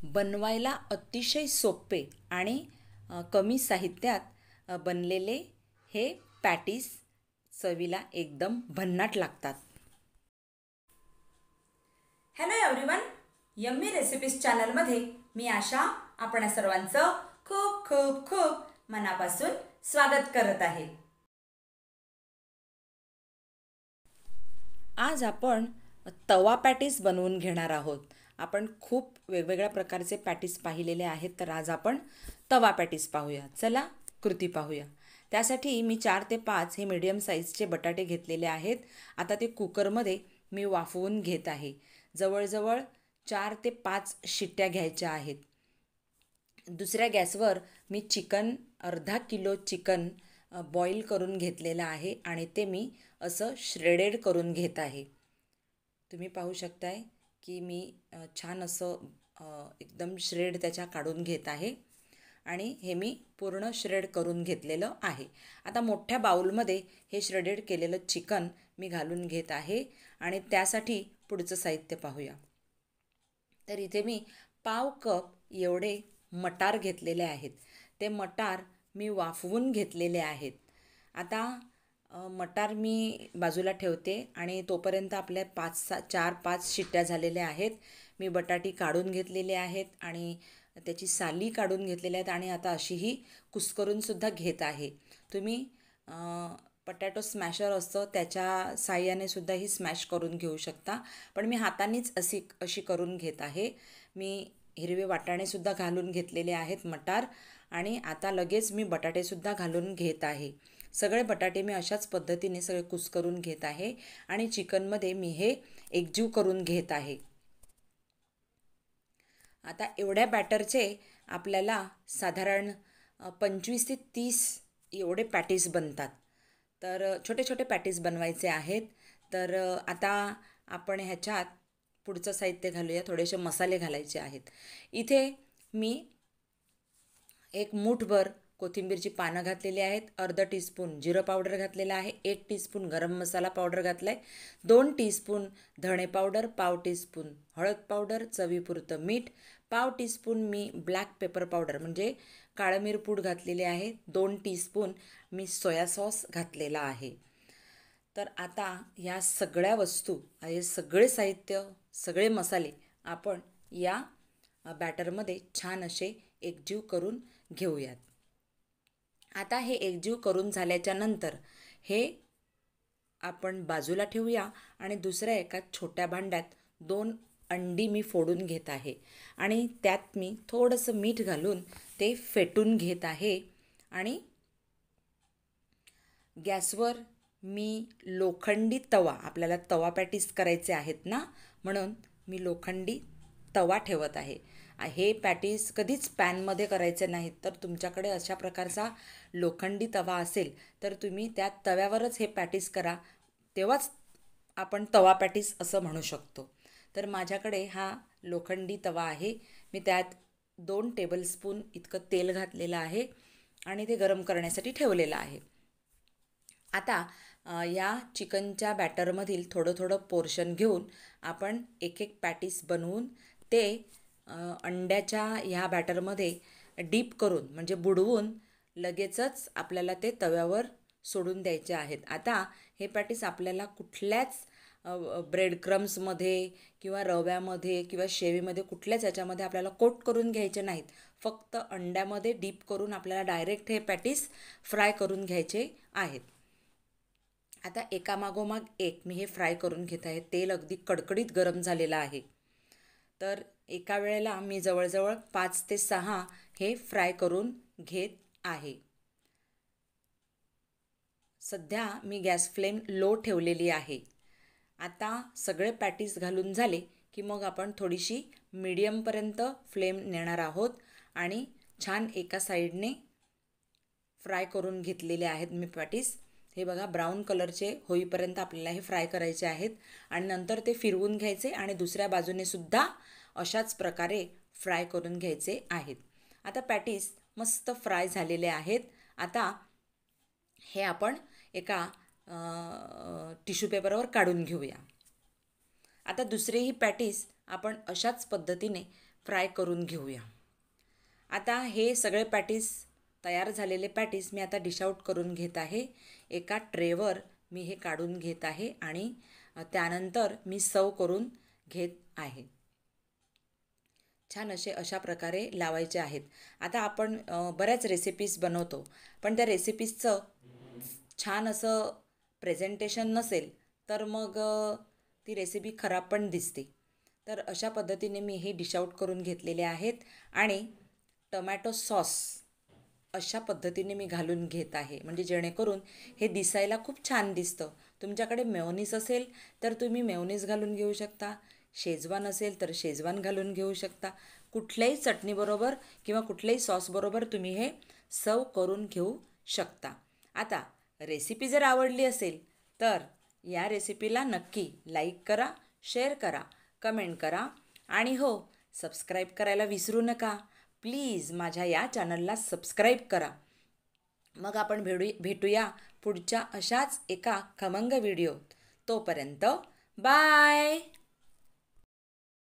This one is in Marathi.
बनवायला अतिशय सोपे आणि कमी साहित्यात बनलेले हे पॅटीस चवीला एकदम भन्नाट लागतात. हॅलो एव्हरीवन, यम्मी रेसिपीज चॅनलमध्ये मी आशा आपण सर्वांचं खूप खूप खूप मनापासून स्वागत करत आहे. आज आपण तवा पॅटीस बनवून घेणार आहोत. आपण खूप वेगवेगळ्या प्रकारचे पॅटीस पाहिलेले आहेत, तर आज आपण तवा पॅटीस पाहूया. चला कृती पाहूया. त्यासाठी मी 4 ते 5 हे मीडियम साईजचे बटाटे घेतलेले आहेत. आता ते कुकरमध्ये मी वाफवून घेत आहे. जवळजवळ 4 ते 5 शिट्ट्या घ्यायच्या आहेत. दुसऱ्या गॅसवर मी अर्धा किलो चिकन बॉईल करून घेतलेलं आहे आणि ते मी असं श्रेडेड करून घेत आहे. तुम्ही पाहू शकताय की मी छान असं एकदम श्रेड त्याच्या काढून घेत आहे आणि हे मी पूर्ण श्रेड करून घेतलेलं आहे. आता मोठ्या बाउलमध्ये हे श्रेडेड केलेलं चिकन मी घालून घेत आहे आणि त्यासाठी पुढचं साहित्य पाहूया. तर इथे मी पाव कप एवढे मटार घेतलेले आहेत. ते मटार मी वाफवून घेतलेले आहेत. आता मटार मी बाजूला ठेवते आणि तोपर्यंत आपल्या 4-5 शिट्ट्या झालेल्या आहेत. मी बटाटी काढून घेतलेले आहेत आणि त्याची साली काढून घेतलेल्या आहेत आणि आता अशीही कुस्करूनसुद्धा घेत आहे. तुम्ही पटॅटो स्मॅशर असतं त्याच्या साहाय्याने सुद्धा ही स्मॅश करून घेऊ शकता, पण मी हातानेच अशी करून घेत आहे. मी हिरवे वाटाणेसुद्धा घालून घेतलेले आहेत मटार आणि आता लगेच मी बटाटेसुद्धा घालून घेत आहे. सगळे बटाटे मी अशाच पद्धतीने सगळे कुस्करून घेत आहे आणि चिकनमध्ये मी हे एकजीव करून घेत आहे. आता एवढ्या बॅटरचे आपल्याला साधारण 25 ते 30 एवढे पॅटीस बनतात. तर छोटे छोटे पॅटीस बनवायचे आहेत. तर आता आपण ह्याच्यात पुढचं साहित्य घालूया. थोडेसे मसाले घालायचे आहेत. इथे मी एक मूठभर कोथिंबीरची पानं घातलेली आहेत. अर्धा टीस्पून जिरं पावडर घातलेला आहे. 1 टीस्पून गरम मसाला पावडर घातला आहे. 2 टीस्पून धणे पावडर, पाव टीस्पून हळद पावडर, चवीपुरतं मीठ, पाव टीस्पून मी ब्लॅक पेपर पावडर म्हणजे काळं मिरपूड घातलेली आहे. 2 टीस्पून मी सोया सॉस घातलेला आहे. तर आता या सगळ्या वस्तू, हे सगळे साहित्य, सगळे मसाले आपण या बॅटरमध्ये छान असे एकजीव करून घेऊयात. आता हे एकजीव करून झाल्याच्या नंतर हे आपण बाजूला ठेवूया आणि दुसऱ्या एका छोट्या भांड्यात 2 अंडी मी फोडून घेत आहे आणि त्यात मी थोडंसं मीठ घालून ते फेटून घेत आहे. आणि गॅसवर मी लोखंडी तवा, आपल्याला तवा पॅटीस करायचे आहेत ना, म्हणून मी लोखंडी तवा ठेवत आहे. हे पॅटीस कधीच पॅनमध्ये करायचे नाहीत. तर तुमच्याकडे अशा प्रकारचा लोखंडी तवा असेल तर तुम्ही त्या तव्यावरच हे पॅटीस करा, तेव्हाच आपण तवा पॅटीस असं म्हणू शकतो. तर माझ्याकडे हा लोखंडी तवा आहे. मी त्यात 2 टेबलस्पून इतकं तेल घातलेलं आहे आणि ते गरम करण्यासाठी ठेवलेलं आहे. आता या चिकनच्या बॅटरमधील थोडं थोडं पोर्शन घेऊन आपण एक एक पॅटीस बनवून ते अंड्याच्या ह्या बॅटरमध्ये डीप करून म्हणजे बुडवून लगेचच आपल्याला ते तव्यावर सोडून द्यायचे आहेत. आता हे पॅटीस आपल्याला कुठल्याच ब्रेड क्रम्समध्ये किंवा रव्यामध्ये किंवा शेवीमध्ये कुठल्याच याच्यामध्ये आपल्याला कोट करून घ्यायचे नाहीत. फक्त अंड्यामध्ये डीप करून आपल्याला डायरेक्ट हे पॅटीस फ्राय करून घ्यायचे आहेत. आता एकामागोमाग एक मी हे फ्राय करून घेत आहे. तेल अगदी कडकडीत गरम झालेलं आहे. तर एका वेळेला मी जवळजवळ 5 ते 6 हे फ्राय करून घेत आहे. सध्या मी गॅस फ्लेम लो ठेवलेली आहे. आता सगळे पॅटीस घालून झाले की मग आपण थोडीशी मीडियमपर्यंत फ्लेम नेणार आहोत आणि छान एका साईडने फ्राय करून घेतलेले आहेत मी पॅटीस. हे बघा, ब्राऊन कलरचे होईपर्यंत आपल्याला हे फ्राय करायचे आहेत आणि नंतर ते फिरवून घ्यायचे आणि दुसऱ्या बाजूने सुद्धा अशाच प्रकारे फ्राय करून घ्यायचे आहेत. आता पॅटीस मस्त फ्राय झालेले आहेत. आता हे आपण एका टिश्यू पेपरवर काढून घेऊया. आता दुसरेही पॅटीस आपण अशाच पद्धतीने फ्राय करून घेऊया. आता हे सगळे पॅटीस तयार झालेले पॅटीस मी आता डिश आऊट करून घेत आहे. एका ट्रेवर मी हे काढून घेत आहे आणि त्यानंतर मी सर्व करून घेत आहे. छान अशा प्रकारे लावायचे आहेत. आता आपण बऱ्याच रेसिपीज बनवतो, पण त्या रेसिपीजचं छान असं प्रेझेंटेशन नसेल तर मग ती रेसिपी खराब पण दिसते. तर अशा पद्धतीने मी हे डिश आऊट करून घेतलेले आहेत आणि टमॅटो सॉस अशा पद्धतीने मी घालून घेत आहे, म्हणजे जेणेकरून हे दिसायला खूप छान दिसतं. तुमच्याकडे मेयोनीज असेल तर तुम्ही मेयोनीज घालून घेऊ शकता, शेजवान असेल तर शेजवान घालून घेऊ शकता. कुठल्याही चटणीबरोबर किंवा कुठल्याही सॉसबरोबर तुम्ही हे सर्व करून घेऊ शकता. आता रेसिपी जर आवडली असेल तर या रेसिपीला नक्की लाईक करा, शेअर करा, कमेंट करा आणि हो, सबस्क्राईब करायला विसरू नका. प्लीज माझ्या या चॅनलला सबस्क्राईब करा. मग आपण भेटूया पुढच्या अशाच एका खमंग व्हिडिओत. तोपर्यंत बाय.